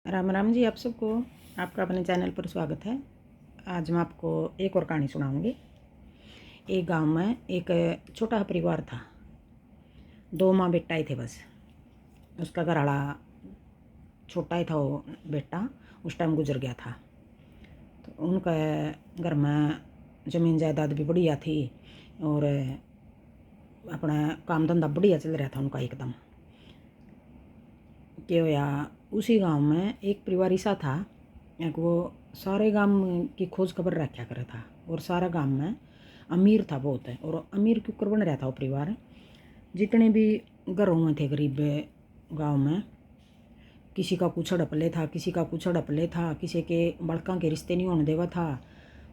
राम राम जी, आप सबको आपका अपने चैनल पर स्वागत है। आज मैं आपको एक और कहानी सुनाऊंगी। एक गांव में एक छोटा परिवार था। 2 माँ बेटा ही थे बस। उसका घरवाला छोटा ही था, वो बेटा उस टाइम गुजर गया था। तो उनका घर में ज़मीन जायदाद भी बढ़िया थी और अपना काम धंधा बढ़िया चल रहा था उनका एकदम। क्या होया, उसी गांव में एक परिवार ऐसा था, एक वो सारे गांव की खोज खबर रखा करे था और सारा गांव में अमीर था बहुत है। और अमीर के ऊपर बन रहा था वो परिवार। जितने भी घरों में थे गरीब गांव में, किसी का कुछ हड़पले था, किसी का कुछ हड़पले था, किसी के बड़का के रिश्ते नहीं होने देवा था,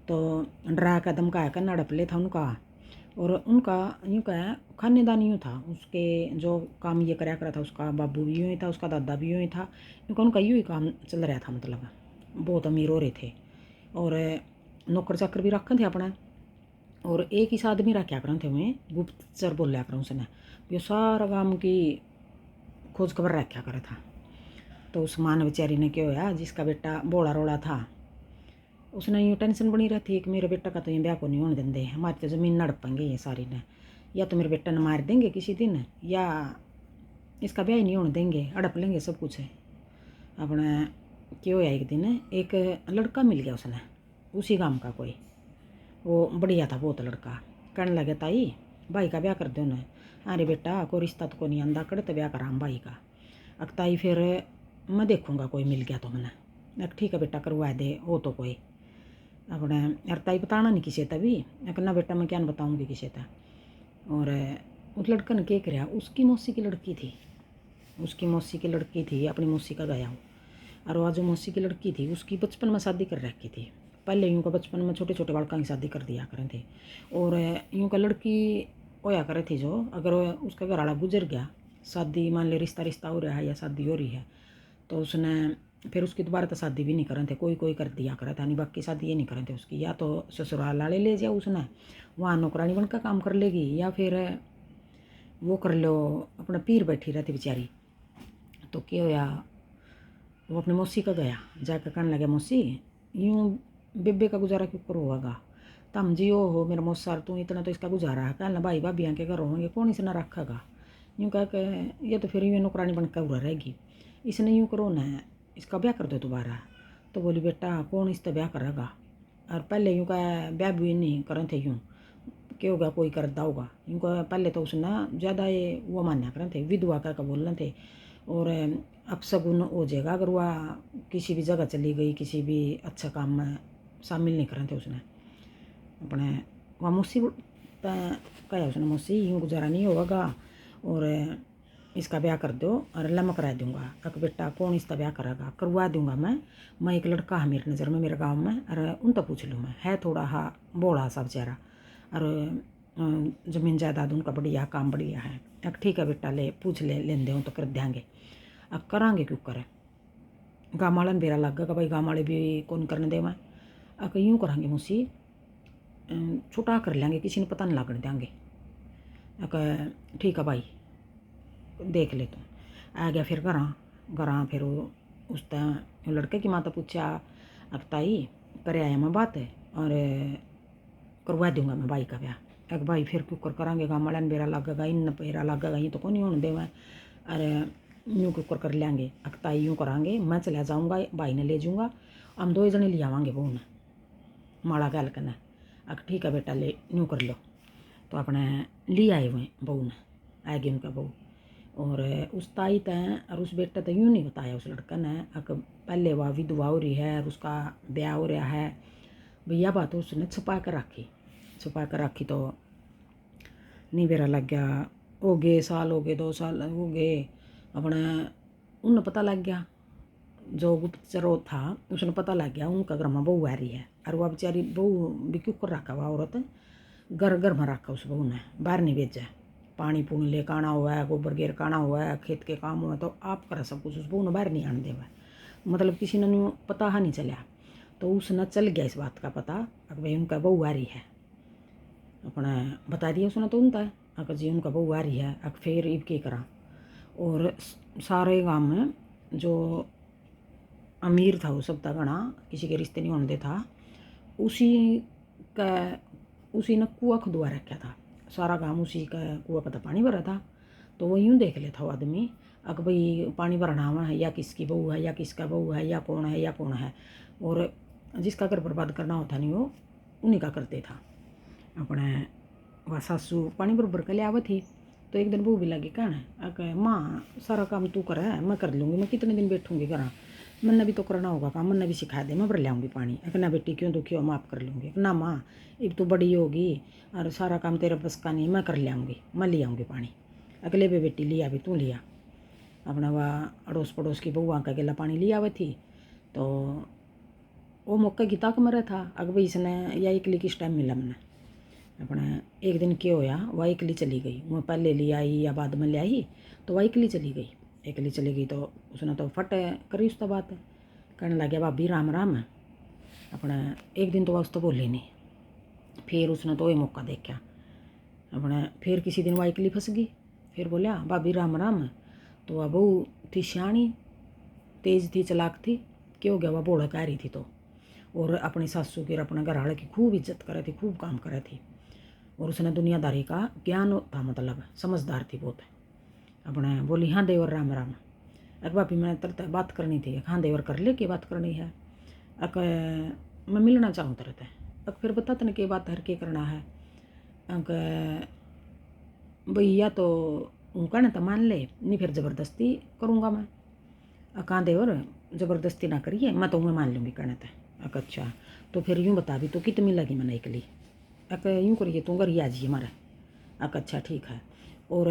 तो डरा का धमकाया करना हड़पले था उनका। और उनका यूँ कह खानेदान यूँ था, उसके जो काम ये कराया करा था, उसका बाबू भी यूँ ही था, उसका दादा भी यूँ ही था, क्योंकि उनका यूँ ही काम चल रहा था। मतलब बहुत अमीर हो रहे थे और नौकर चाकर भी रखे थे अपने। और एक ही आदमी रखा करें थे, मैं गुप्तचर बोलिया करूँ उसने, ये सारा गाँव की खोज खबर रखा करा था। तो उस माँ बेचारी ने क्या होया, जिसका बेटा बोला रोड़ा था, उसने यूँ टेंशन बनी रहती कि मेरे बेटा का तो ये ब्याह को नहीं होने देंगे, हमारी तो ज़मीन नड़पेंगे ये सारी ने, या तो मेरे बेटा ने मार देंगे किसी दिन, या इसका ब्याह ही नहीं होने देंगे, हड़प लेंगे सब कुछ है अपने। क्यों होया, एक दिन एक लड़का मिल गया उसने, उसी गांव का कोई, वो बढ़िया था बहुत लड़का। कहने लगे ताई भाई का ब्याह कर दो ना। अरे बेटा कोई रिश्ता तो को नहीं आंदा, कर तो ब्याह करा हम भाई का। अक ताई फिर मैं देखूँगा कोई मिल गया तो मैंने। ठीक है बेटा करवा दे, हो तो कोई अपने। यार ताई बताना नहीं किसी तभी, ना बेटा मैं क्या बताऊँगी किसी था। और उस लड़का ने क्या कराया, उसकी मौसी की लड़की थी, उसकी मौसी की लड़की थी, अपनी मौसी का गया हो। और वह जो मौसी की लड़की थी उसकी बचपन में शादी कर रखी थी। पहले यूँ का बचपन में छोटे छोटे बालकों की शादी कर दिया करें थे। और यूँ का लड़की होया करे थी जो, अगर उसका घर वाला गुजर गया, शादी मान ले रिश्ता रिश्ता हो रहा है या शादी हो रही है, तो उसने फिर उसकी दोबारा तो शादी भी नहीं करें थे, कोई कोई कर दिया करा था, नहीं बाकी शादी ये नहीं करें थे उसकी। या तो ससुराल वाले ले जाओ उसने, वहाँ नौकरानी बनकर काम कर लेगी, या फिर वो कर लो अपना पीर बैठी रहती बेचारी। तो क्या होया, वो अपनी मौसी का गया, जाकर कहने लगे मौसी यूँ बेबे का गुजारा क्यों करो होगा, तम जियो हो मेरा मौसार, तू इतना तो इसका गुजारा है। कहना भाई भाभी के घर होंगे, कौन इसे ना रखेगा। यूँ कह के ये तो फिर यूँ नौकरानी बनकर उड़ा रहेगी, इसने यूँ करो ना, इसका ब्याह कर दो दोबारा। तो बोली बेटा कौन इसका ब्याह करेगा, और पहले यूँ का ब्याह भी नहीं करें थे, यूँ क्या होगा कोई करता होगा। इनको पहले तो उसने ज़्यादा ये वो मान्या करें थे, विधवा का बोल रहे थे। और अपशगुन हो जाएगा अगर वह किसी भी जगह चली गई, किसी भी अच्छा काम में शामिल नहीं करें थे उसने अपने। वह मौसी कहा उसने, मौसी यूँ गुजारा नहीं होगा और इसका ब्याह कर दो और लम्ब करा दूंगा। अक बेटा कौन इसका ब्याह करेगा, करवा दूंगा मैं एक लड़का है मेरी नज़र में मेरे गांव में, अरे उन तो पूछ लूँ मैं, है थोड़ा हा बोला सा बेचारा, और ज़मीन जायदाद उनका बढ़िया, काम बढ़िया है। अब ठीक है बेटा ले पूछ ले, लेन दे तो कर देंगे। अब करांगे क्यों करें, गाँव वाले बेरा लग गया भाई, गाँव वाले भी कौन करने दे। मैं अब यूँ करांगे मौसी, छुटा कर लेंगे, किसी ने पता नहीं लगने देंगे। ठीक है भाई देख ले तुम। आ गया फिर घर फिर उस लड़के की माता पूछा, अब ताई करे आया मैं बात है और करवा दूंगा मैं भाई का ब्याह। एक भाई फिर क्यों करांगे, गाँव वाले बेरा लगेगा, इन बेरा लगेगा, ये तो कौन नहीं होने दे। मैं अरे यूँ क्यों कर लेंगे, अकताई यूँ करांगे, मैं चला जाऊँगा भाई ने ले जाऊँगा, हम 2 जने ले आवांगे बहू ने माड़ा गल करना। अक ठीक है बेटा ले यूँ कर लो। तो अपने ले आए हुए बहू ने, आ गई उनका बहू। और उस ताई तय और उस बेटे तो यूँ नहीं बताया उस लड़का ने, अक पहले वह विधवा हो रही है और उसका ब्याह हो रहा है भैया, बात उसने छुपा कर रखी। तो नहीं बेरा लग गया, हो गए साल, हो गए 2 साल हो गए अपने। उन्हें पता लग गया, जो गुप्तचर था उसने पता लग गया उनका घर में बहू आ रही है। और वह बेचारी बहू भी क्यों कर रखा, वह औरत घर घर में रखा उस बहू ने, बाहर नहीं भेजा। पानी पुणी ले काना हुआ है, गोबर गेर काना हुआ है, खेत के काम हुआ है, तो आप करा सब कुछ, उस बहू ने बाहर नहीं आने देवा। मतलब किसी ने पता नहीं चला। तो उसने चल गया इस बात का पता, अब भाई उनका बहू आ रही है, अपने बता दिया उसने तो उनका, अगर जी उनका बहू आ रही है। अब फिर इब के करा, और सारे गांव में जो अमीर था वो सब था घना, किसी के रिश्ते नहीं होने दे था। उसी का उसी ने कुआ खुदवा रखा था, सारा गांव उसी का कुआ का था पानी भरा था। तो वो यूँ देख लेता वो आदमी, अगर भाई पानी भरना हुआ है या किसकी बहू है या किसका बहू है या कौन है या कौन है, और जिसका घर बर्बाद करना होता नहीं वो उन्हीं का करते था। अपने वह सासू पानी बरबर के ले आवत थी। तो एक दिन बहू भी लगी कहना, अगर माँ सारा काम तू कर है, मैं कर लूँगी, मैं कितने दिन बैठूँगी करा, मैंने भी तो करना होगा काम, मैंने भी सिखा दे, मैं भर ले आऊँगी पानी। अगर ना बेटी क्यों दुखी हो, माफ़ कर लूँगी ना माँ, अब तो बड़ी होगी और सारा काम तेरे बस का नहीं, मैं कर ले आऊँगी, मैं ले आऊँगी पानी। अगले भी बेटी लिया भी तू लिया। अपना वह अड़ोस पड़ोस की बहुआ का अकेला पानी लिया हुआ थी। तो वो मौके की ताक मरा था, अग भाई इसने या इकली किस टाइम मिला मैंने। अपने एक दिन क्या होया, वह इकली चली गई, मैं पहले ले आई या बाद में ले आई, तो वह इकली चली गई। इकली चली गई तो उसने तो फट करी उसका बात, कहने लगे भाभी राम राम। अपने एक दिन तो वह उस तो बोली नहीं, फिर उसने तो ये मौका देखा। अपने फिर किसी दिन वह इकली फंस गई, फिर बोलिया भाभी राम राम। तो वह बहू थी सियाणी, तेज थी, चलाक थी, क्या हो गया वह बोला कह रही थी तो, और अपनी सासू की और अपने घर वाले की खूब इज्जत करे थी, खूब काम करे थी, और उसने दुनियादारी का ज्ञान था, मतलब समझदार थी बहुत। अपने बोली हाँ देवर राम राम। अक भाभी मैंने तरत बात करनी थी। हाँ देवर कर ले, क्या बात करनी है। अक मैं मिलना चाहूँ तरत। अक फिर बता तने क्या बात हर के करना है। अक भैया तो उनका ना तो मान ले, नहीं फिर ज़बरदस्ती करूँगा मैं। हाँ देवर ज़बरदस्ती ना करिए, मैं तो मैं मान लूँगी कहने तय। अक अच्छा तो फिर यूँ बता भी तो कितनी लगी मैंने इकली। अक यूँ करिए तू घर ही आ जाइए हमारे। अक अच्छा ठीक है। और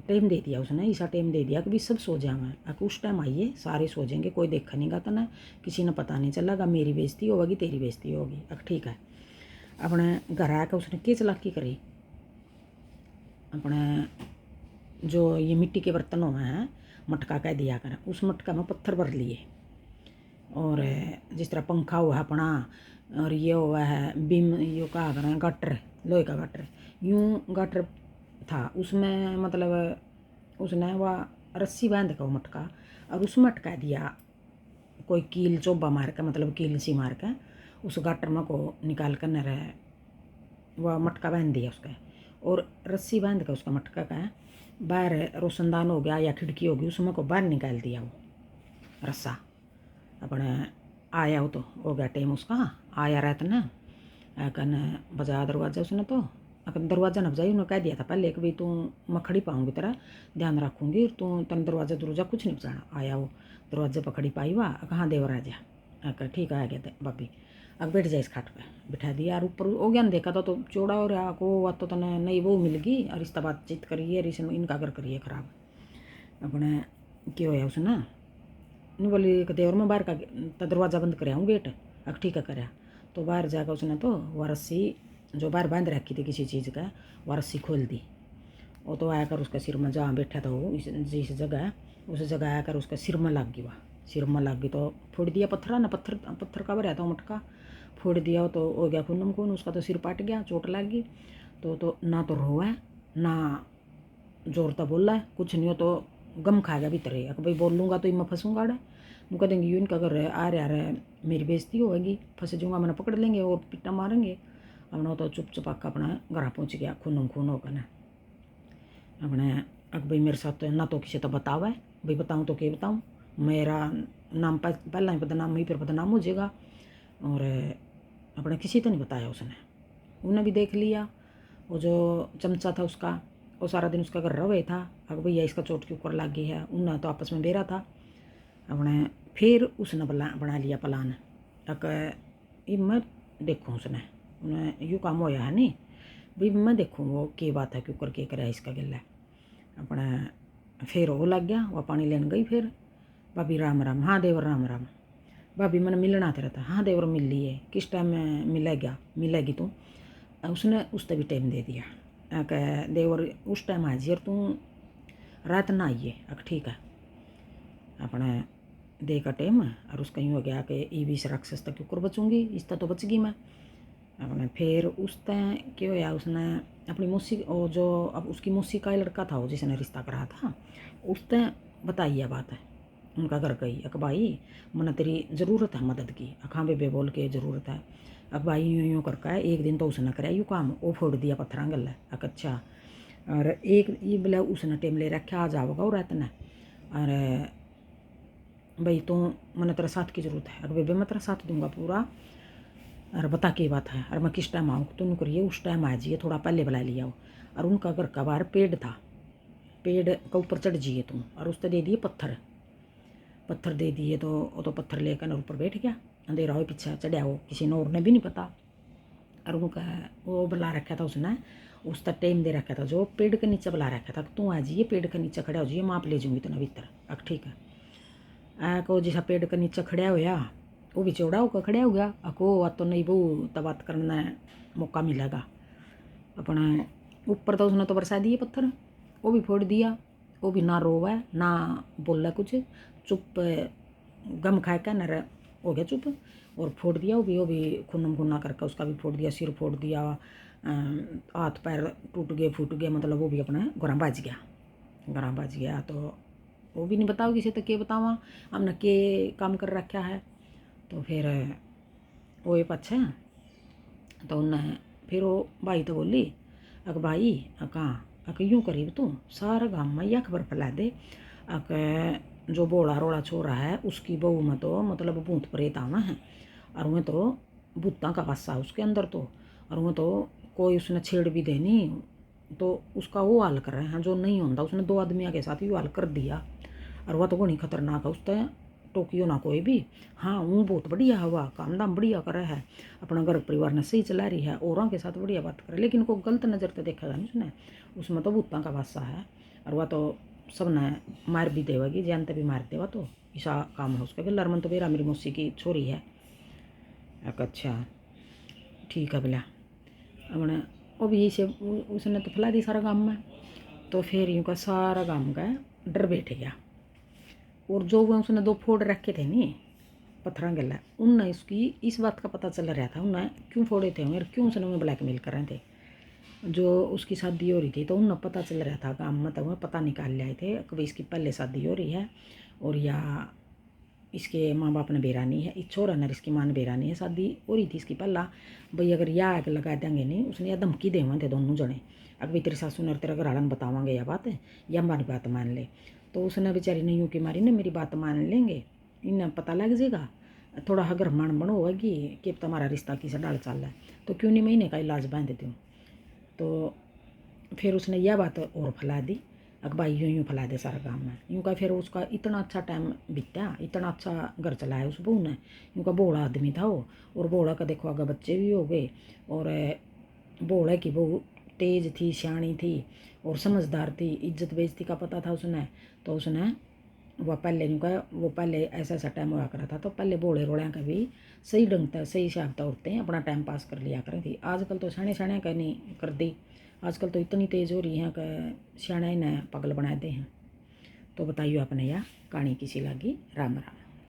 टाइम दे दिया उसने, ऐसा टाइम दे दिया कि भी सब सो जाएंगे। अक उस टाइम आइए, सारे सो जाएंगे, कोई देखा नहीं गा तो ना किसी ने पता नहीं चलेगा, मेरी बेइज्जती होगी तेरी बेइज्जती होगी। अक ठीक है। अपने घर आकर उसने क्या चलाकी करी, अपने जो ये मिट्टी के बर्तनों में है मटका कह दिया कर, उस मटका में पत्थर भर लिए, और जिस तरह पंखा हुआ अपना, और ये हुआ है बीम, यो कहा करें गटर, लोहे का गटर, यूँ गटर था उसमें, मतलब उसने वह रस्सी बांध का वो मटका, और उसमें अटका दिया कोई कील चोबा मार के, मतलब कील सी मार के उस गटर में को निकाल कर न रहे, वह मटका बांध दिया उसका, और रस्सी बांध के उसका मटका का बाहर रोशनदान हो गया या खिड़की होगी उसमें को बाहर निकाल दिया वो रस्सा। अपने आया वो तो हो गया टाइम उसका, आया रहता ना कन बजा दरवाजा उसने तो, अगर दरवाज़ा न बजाई उन्होंने कह दिया था पहले कि भाई तू मैं खड़ी पाऊँगी तेरा ध्यान रखूँगी, और तू तेन दरवाज़ा दरवाज़ा कुछ नहीं बजाना। आया वो दरवाजे पर खड़ी पाई हुआ, कहाँ देवर आ जा। अगर ठीक आ गया भाभी, अब बैठ जाए इस खाट पे, बिठा दिया। और ऊपर हो गया देखा था तो चौड़ा हो रहा को वह तो तने नई वो मिल गई, और रिश्ता बातचीत करिए और इनका घर करिए खराब। अपने क्या होया उसने नहीं बोली कि देवर में बाहर का दरवाज़ा बंद कर आऊँ गेट। अब ठीक है कराया, तो बाहर जाकर उसने तो वह रस्सी जो बाहर बांध रखी थी किसी चीज़ का, वह रस्सी खोल दी। वो तो आकर उसका सिर में जहाँ बैठा था वो जिस जगह, उस जगह आकर उसका सिर में लग गई, वह सिर में लग गई तो फोड़ दिया पत्थर ना, पत्थर पत्थर का भरा था वो मटका, फोड़ दिया तो हो गया खून खून, उसका तो सिर पाट गया, चोट लग गई। तो ना तो रोआ ना जोरता बोला है, कुछ नहीं हो तो गम खा गया भीतर ही, भाई बोलूँगा तो मैं फंसूँगा अड़े, वो कह देंगे यूँ इनका अगर आ रहा मेरी बेइज्जती होगी, फंस जाऊँगा, मैंने पकड़ लेंगे और पिट्टा मारेंगे। अपना तो चुप चुपाक अपना घर पहुँच गया खून खून होकर ना। अपने अब भाई मेरे साथ ना तो किसी तो बतावा है, भाई बताऊँ तो क्या बताऊँ, मेरा नाम पहला ही बदनाम ही फिर बदनाम हो जाएगा। और अपने किसी तो नहीं बताया उसने, उन्हें भी देख लिया। वो जो चमचा था उसका, वो सारा दिन उसका घर रहे था, अब भैया इसका चोट के ऊपर लग गई है, उन्हें तो आपस में बेरा था। अपने फिर उसने बना लिया प्लान, तक ये मैं देखूँ उसने, उन्हें यूँ काम होया है नहीं भाई, मैं देखूँ वो क्या बात है क्यों करके कराया इसका गिला। अपने फिर वो लग गया, वह पानी लेने गई, फिर भाभी राम राम। हाँ देवर राम राम। भाभी मैंने मिलना तेरा था। हाँ देवर मिल ली है, किस टाइम में मिलेगी तू। उसने उस तभी टाइम दे दिया कि देवर उस टाइम आ जाइए और तू रात ना आइए। अब ठीक है। अपने दे का टाइम, और उसका यूँ हो गया कि ये भी इस राक्षस तक ऊपर बचूँगी, इस तो बच गई मैं। अपने फिर उस तय क्या होया, उसने अपनी मौसी और जो अब उसकी मौसी का लड़का था वो जिसने रिश्ता करा था, उस तय बताई है बात है। उनका घर गई। अक भाई मना तेरी ज़रूरत है मदद की। हाँ बेबे बोल के ज़रूरत है। अब भाई यूँ करके एक दिन तो उसने कराया यूँ काम, वो फोड़ दिया पत्थर गल। अच्छा और एक ये बोला उसने टेम ले रखा आ जाओगा और रहतना और भाई तो मैंने तेरा साथ की ज़रूरत है। और बेबे मैं तेरा साथ दूंगा पूरा। और बता के बात है और मैं किस टाइम आऊँ तो उन्होंने करिए उस टाइम आ जाइए, थोड़ा पहले बुला लिया हो। और उनका घर का बाहर पेड़ था, पेड़ के ऊपर चढ़ जाइए तुम। और उसने दे दिए पत्थर, पत्थर दे दिए तो वो तो पत्थर लेकर ऊपर बैठ गया। अंधेरा हो पीछे चढ़िया हो, किसी ने और ने भी नहीं पता। और उनका वो बुला रखा था उसने, उसका टाइम दे रखा था जो पेड़ के नीचे बुला रखा था, तू आ जाइए पेड़ के नीचे खड़ा हो जाइए, माप ले जाऊँगी इतना भीतर। अब ठीक है को जैसा पेड़ के नीचे खड़ा होया वो भी चौड़ा होकर खड़ा हो गया। अको तो नहीं वो तब बात करना मौका मिलेगा अपना। ऊपर तो उसने तो बरसा दिए पत्थर, वो भी फोड़ दिया। वो भी ना रोवा ना बोला कुछ, चुप गम खा के न हो गया चुप। और फोड़ दिया वो भी खुन्नम खुन्ना करके उसका भी फोड़ दिया, सिर फोड़ दिया, हाथ पैर टूट गए फूट गए, मतलब वो भी अपना गरां बज गया, गरां बज गया। तो वो भी नहीं बताओ किसी तक के बतावा हमने के काम कर रखा है। तो फिर वो ये पछे तो उन्हें फिर वो भाई तो बोली अक भाई कहाँ अक यूँ करीब तू सारा गाँव में यह खबर फैला दे अक जो बोला रोड़ा छोरा है उसकी बहू में तो मतलब भूत प्रेत आवा है। और वह तो भूतों का वासा उसके अंदर तो, और वह तो कोई उसने छेड़ भी देनी तो उसका वो हाल कर रहे हैं जो नहीं होता। उसने 2 आदमियों के साथ ही हाल कर दिया। और वह तो बड़ी खतरनाक है, उसने टोकियो ना कोई भी। हाँ वो बहुत बढ़िया है, वह काम दाम बढ़िया कर रहा है, अपना घर परिवार ने सही चला रही है, औरों के साथ बढ़िया बात करे, लेकिन को गलत नज़र तो देखा नहीं उसने। उसमें तो भूतों का वासा है और वह तो सब ने मार भी देवेगी, जानते भी मार देवा। तो ऐसा काम है उसका। लरमन तो मेरी मौसी की छोरी है। अच्छा ठीक है बोला अपने वो भी से उसने तो फैला दी सारा गाँव में। तो फिर यूँ का सारा गाँव का डर बैठ गया। और जो वो उसने 2 फोड़ रखे थे नहीं पत्थर गला, उनने इसकी इस बात का पता चल रहा था उन्हें क्यों फोड़े थे और क्यों उसने उन्हें ब्लैकमेल कर रहे थे। जो उसकी शादी हो रही थी तो उन्हें पता चल रहा था गाँव में, तो वह पता निकाल ले आए थे कभी इसकी पहले शादी हो रही है और या इसके माँ बाप ने बेरानी है, इस छोरा ने इसकी माँ ने बेरानी है, शादी हो रही थी इसकी पहला। भाई अगर यह आग लगा देंगे नहीं, उसने यह धमकी देवे थे दोनों जने, अब भी तेरी सासू ने तेरा घर वाला बतावांगे यह बात या हमारी बात मान ले। तो उसने बेचारी ने यूँ की मारी ने मेरी बात मान लेंगे, इन्हें पता लग जाएगा, थोड़ा हगर मान बनो होगी कि तुम्हारा रिश्ता किसे डाल चाल है, तो क्यों नहीं महीने का इलाज बांध देती हूँ। तो फिर उसने यह बात और फैला दी, भाई यूँ फैला दे सारा काम में। यूँ का फिर उसका इतना अच्छा टाइम बीता, इतना अच्छा घर चलाया उस बहू ने। यूँ का बोला आदमी था वो, और बोला का देखो आगे बच्चे भी हो गए। और बोला की बहू तेज थी, सियाणी थी और समझदार थी, इज्जत बेइज्जती का पता था उसने। तो उसने वह पहले यूँ का वो पहले ऐसा ऐसा टाइम हुआ करा था, तो पहले बोले रोड़िया का भी सही ढंग से सही हिसाब से उठते अपना टाइम पास कर लिया करें थी। आजकल तो सयाने सयाने का नहीं कर दी, आजकल तो इतनी तेज़ हो रही है कि सियाने ने पागल बना दे हैं। तो बताइए आपने यह कहानी किसी लगी। राम राम।